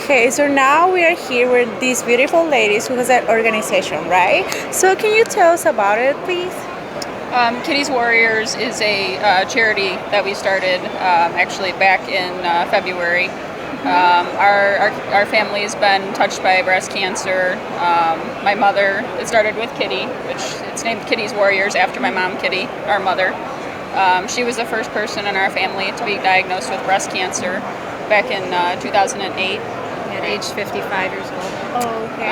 Okay, so now we are here with these beautiful ladies who has an organization, right? So can you tell us about it, please? Kittie's Warriors is a charity that we started actually back in February. Our family's been touched by breast cancer. My mother, it started with Kittie, which it's named Kittie's Warriors after my mom, Kittie, our mother. She was the first person in our family to be diagnosed with breast cancer back in 2008. At age 55 years old. Oh, okay.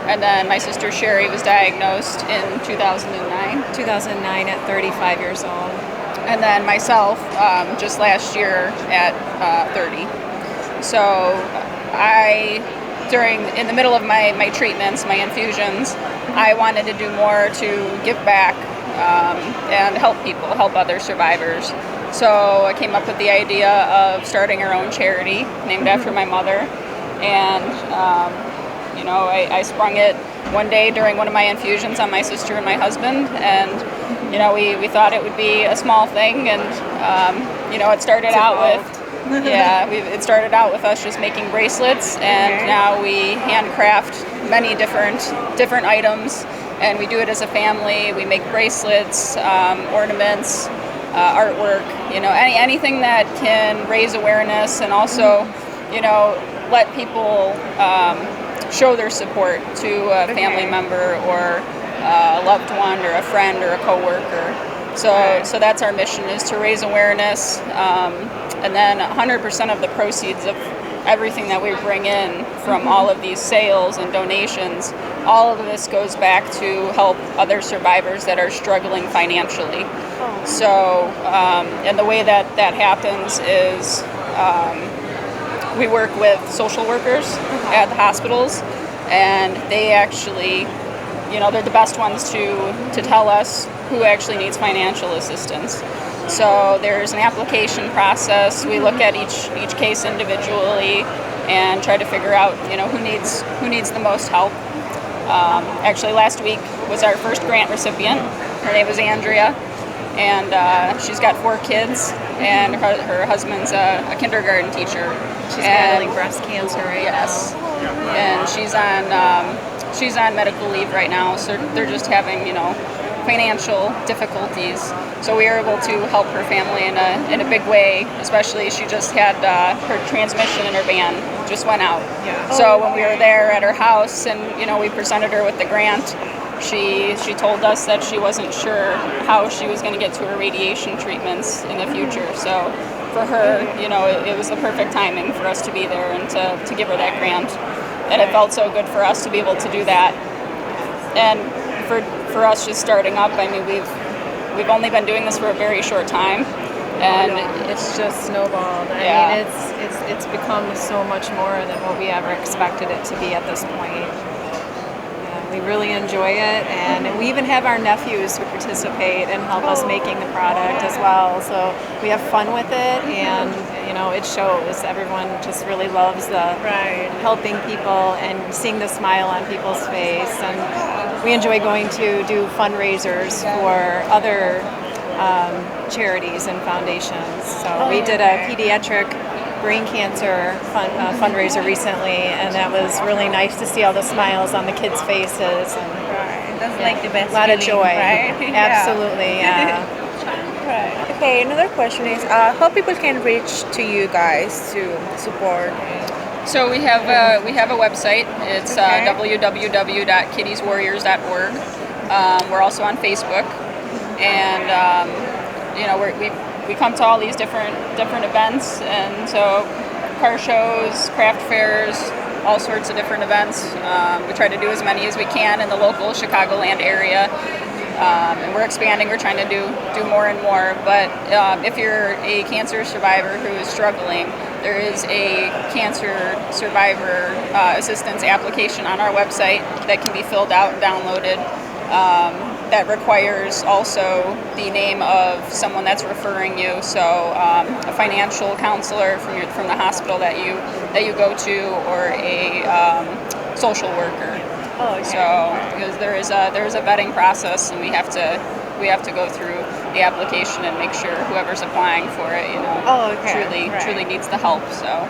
And then my sister Sherry was diagnosed in 2009. 2009 at 35 years old. And then myself just last year at 30. So in the middle of my treatments, my infusions, I wanted to do more to give back and help people, help other survivors. So I came up with the idea of starting our own charity named after my mother. And, I sprung it one day during one of my infusions on my sister and my husband. And, we thought it would be a small thing. And, it started it started out with us just making bracelets. And now we handcraft many different items. And we do it as a family. We make bracelets, ornaments, artwork, anything that can raise awareness and also, let people show their support to a family member or a loved one or a friend or a coworker. So that's our mission, is to raise awareness, and then 100% of the proceeds of everything that we bring in from all of these sales and donations, all of this goes back to help other survivors that are struggling financially. So, and the way that happens is we work with social workers at the hospitals, and they actually, they're the best ones to tell us who actually needs financial assistance. So there's an application process. We look at each case individually and try to figure out, who needs the most help. Actually, last week was our first grant recipient. Her name is Andrea, and she's got 4 kids, and her husband's a kindergarten teacher. She's battling breast cancer right now. And she's on medical leave right now, so they're just having financial difficulties. So we were able to help her family in a big way. Especially, she just had her transmission in her van just went out. So when we were there at her house and we presented her with the grant, she told us that she wasn't sure how she was going to get to her radiation treatments in the future. So for her, it was the perfect timing for us to be there and to give her that grant. And it felt so good for us to be able to do that. And for us just starting up, I mean, we've only been doing this for a very short time, and it's just snowballed. I mean, it's become so much more than what we ever expected it to be at this point. We really enjoy it, and we even have our nephews who participate and help us making the product as well. So we have fun with it, and it shows. Everyone just really loves the helping people and seeing the smile on people's face. And we enjoy going to do fundraisers for other charities and foundations. So we did a pediatric brain cancer fundraiser recently, and that was really nice to see all the smiles on the kids' faces. And that's like the best a lot feeling, of joy. right? Absolutely, yeah. Right. Okay, another question is how people can reach to you guys to support. So we have a website. It's www.kittieswarriors.org. We're also on Facebook, and we come to all these different events, and so car shows, craft fairs, all sorts of different events. We try to do as many as we can in the local Chicagoland area. And we're expanding. We're trying to do more and more. But if you're a cancer survivor who is struggling, there is a cancer survivor assistance application on our website that can be filled out and downloaded. That requires also the name of someone that's referring you. So a financial counselor from the hospital that you go to, or a social worker. Oh, okay. So because there is a vetting process, and we have to go through the application and make sure whoever's applying for it, truly needs the help. So.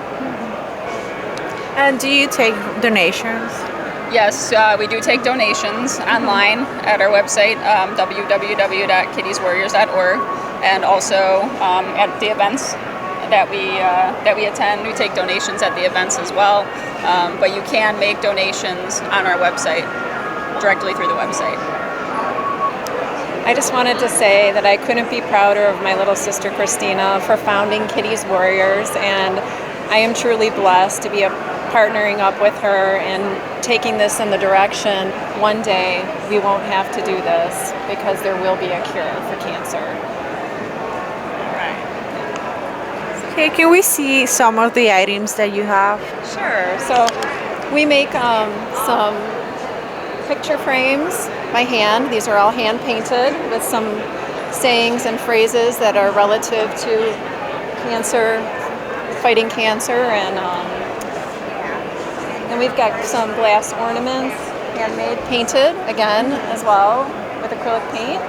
And do you take donations? Yes, we do take donations online at our website, www.kittieswarriors.org, and also at the events that we attend. We take donations at the events as well, but you can make donations on our website, directly through the website. I just wanted to say that I couldn't be prouder of my little sister Christina for founding Kittie's Warriors, and I am truly blessed to be partnering up with her and taking this in the direction one day we won't have to do this because there will be a cure for cancer. Okay, can we see some of the items that you have? Sure. So we make some picture frames by hand. These are all hand painted with some sayings and phrases that are relative to cancer, fighting cancer, and we've got some glass ornaments, handmade, painted again as well with acrylic paint,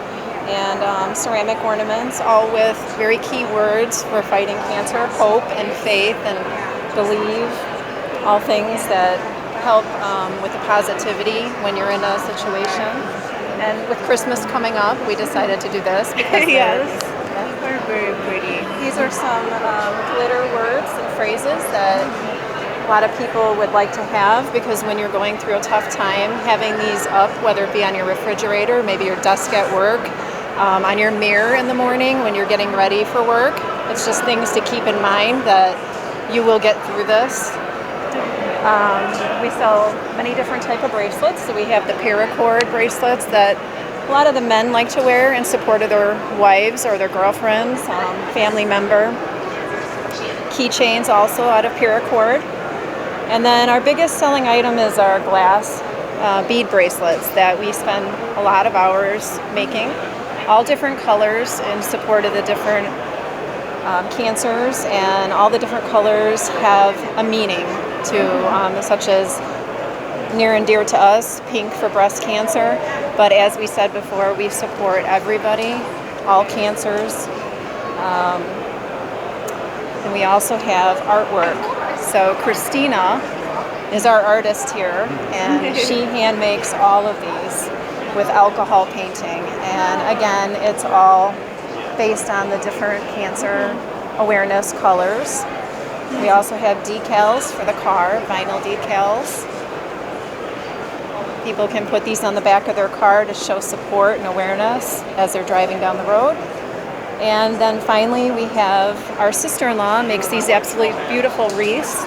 and ceramic ornaments, all with very key words for fighting cancer: hope and faith and believe, all things that help with the positivity when you're in a situation. And with Christmas coming up, we decided to do this because Yes, they're very pretty. these are some glitter words and phrases that a lot of people would like to have, because when you're going through a tough time, having these up, whether it be on your refrigerator, maybe your desk at work, on your mirror in the morning when you're getting ready for work, it's just things to keep in mind that you will get through this. We sell many different type of bracelets. So we have the Paracord bracelets that a lot of the men like to wear in support of their wives or their girlfriends, family member. Keychains also out of Paracord. And then our biggest selling item is our glass bead bracelets that we spend a lot of hours making. All different colors in support of the different cancers, and all the different colors have a meaning to, such as near and dear to us, pink for breast cancer. But as we said before, we support everybody, all cancers. And we also have artwork. So Christina is our artist here, and she hand makes all of these with alcohol painting. And again, it's all based on the different cancer awareness colors. We also have decals for the car, vinyl decals. People can put these on the back of their car to show support and awareness as they're driving down the road. And then finally, we have our sister-in-law makes these absolutely beautiful wreaths.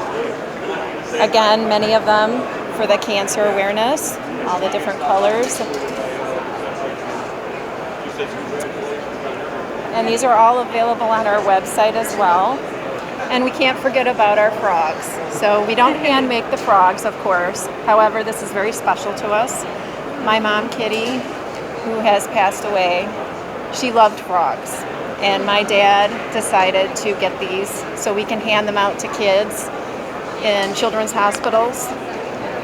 Again, many of them for the cancer awareness, all the different colors. And these are all available on our website as well. And we can't forget about our frogs. So we don't hand make the frogs, of course. However, this is very special to us. My mom, Kittie, who has passed away, she loved frogs. And my dad decided to get these so we can hand them out to kids in children's hospitals,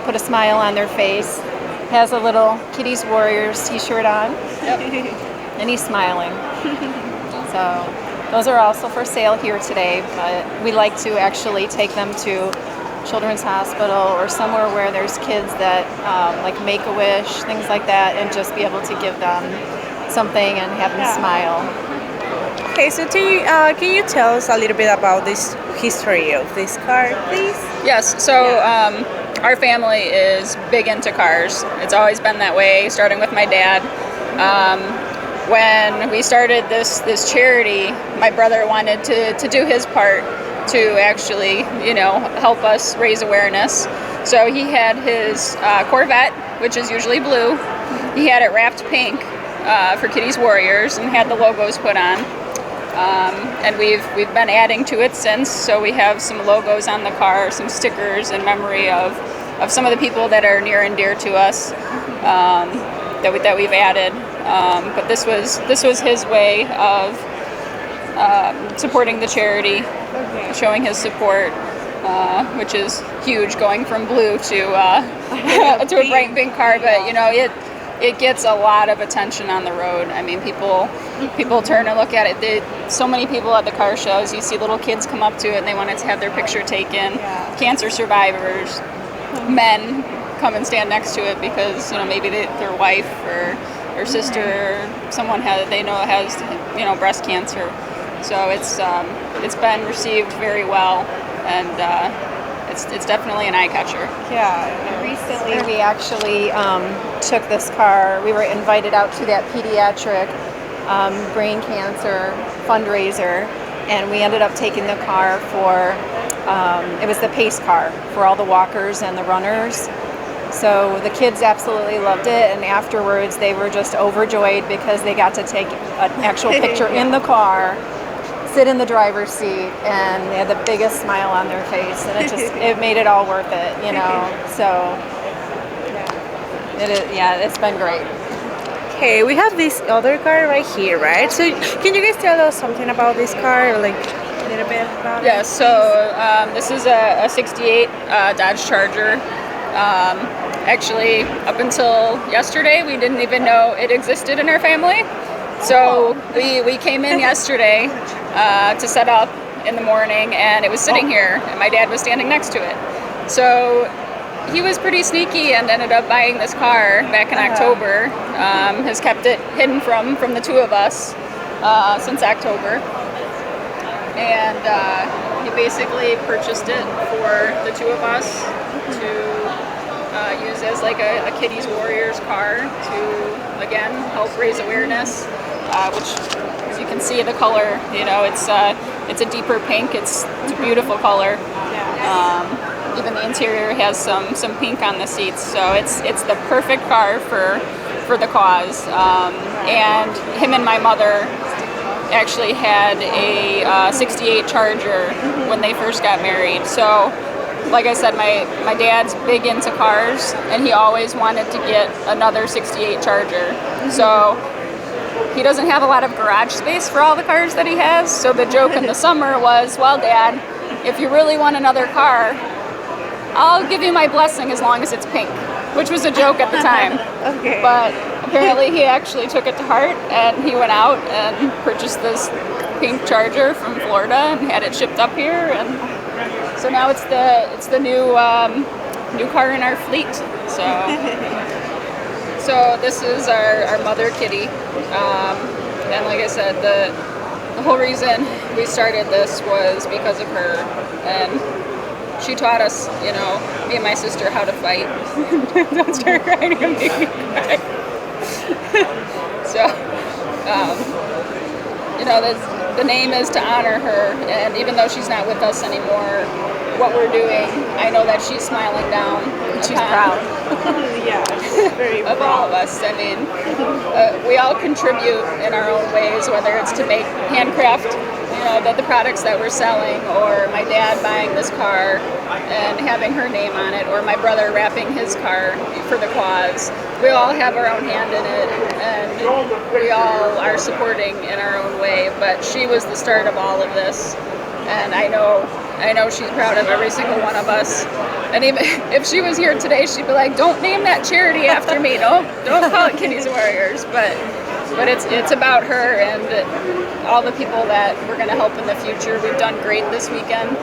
put a smile on their face, has a little Kittie's Warriors t-shirt on, Yep. and he's smiling. So those are also for sale here today, but we like to actually take them to children's hospital or somewhere where there's kids that like Make-A-Wish, things like that, and just be able to give them something and have them smile. Okay, so can you tell us a little bit about this history of this car, please? Yes, so our family is big into cars. It's always been that way, starting with my dad. When we started this charity, my brother wanted to do his part to actually, help us raise awareness. So he had his Corvette, which is usually blue. He had it wrapped pink for Kittie's Warriors and had the logos put on. And we've been adding to it since. So we have some logos on the car, some stickers in memory of some of the people that are near and dear to us that we've added. But this was his way of supporting the charity, showing his support, which is huge, going from blue to a bright pink car. But it gets a lot of attention on the road. I mean, people turn and look at it. So many people at the car shows, you see little kids come up to it and they want to have their picture taken. Yeah. Cancer survivors, men come and stand next to it because, you know, maybe their wife or sister or someone they know has, you know, breast cancer. So it's been received very well, and it's definitely an eye catcher. Yeah. Recently, we actually took this car. We were invited out to that pediatric brain cancer fundraiser, and we ended up taking the car for, it was the pace car for all the walkers and the runners. So the kids absolutely loved it, and afterwards they were just overjoyed because they got to take an actual picture in the car, sit in the driver's seat, and they had the biggest smile on their face, and it made it all worth it, you know. So it's been great. Okay, we have this other car right here, right? So can you guys tell us something about this car, like a little bit about it? Yeah, so this is a 68 Dodge Charger. Actually, up until yesterday, we didn't even know it existed in our family. So we came in yesterday to set up in the morning, and it was sitting here, and my dad was standing next to it. So he was pretty sneaky and ended up buying this car back in October. Has kept it hidden from the two of us since October. And he basically purchased it for the two of us to use as like a Kittie's Warriors car to, again, help raise awareness, which, as you can see, the color, you know, it's a deeper pink. It's a beautiful color. Even the interior has some pink on the seats, so it's the perfect car for the cause. And him and my mother actually had a 68 Charger when they first got married. So, like I said, my dad's big into cars, and he always wanted to get another 68 Charger. So he doesn't have a lot of garage space for all the cars that he has. So the joke in the summer was, well, Dad, if you really want another car, I'll give you my blessing as long as it's pink, which was a joke at the time. Okay. But apparently he actually took it to heart, and he went out and purchased this pink Charger from Florida and had it shipped up here, and so now it's the new car in our fleet. So this is our mother, Kittie, and like I said, the whole reason we started this was because of her, and she taught us, you know, me and my sister, how to fight. Don't start crying and make me cry. So, you know, the name is to honor her, and even though she's not with us anymore, what we're doing, I know that she's smiling down. She's proud. Yeah, very of all of us. I mean, we all contribute in our own ways, whether it's to make handcraft, you know, the products that we're selling, or my dad buying this car and having her name on it, or my brother wrapping his car for the cause. We all have our own hand in it, and we all are supporting in our own way, but she was the start of all of this, and I know she's proud of every single one of us. And even if she was here today, she'd be like, don't name that charity after me, don't call it Kittie's Warriors, but it's about her and all the people that we're going to help in the future. We've done great this weekend.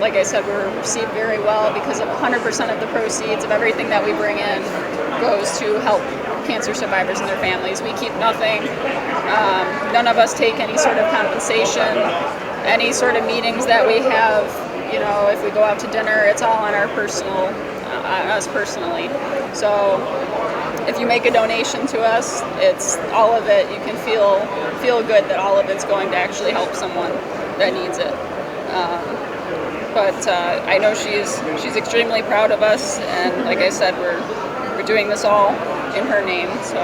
Like I said, we were received very well because of 100% of the proceeds of everything that we bring in goes to help cancer survivors and their families. We keep nothing. None of us take any sort of compensation. Any sort of meetings that we have, you know, if we go out to dinner, it's all on our us personally. So if you make a donation to us, it's all of it. You can feel good that all of it's going to actually help someone that needs it. But I know she's extremely proud of us, and like I said, we're doing this all in her name. So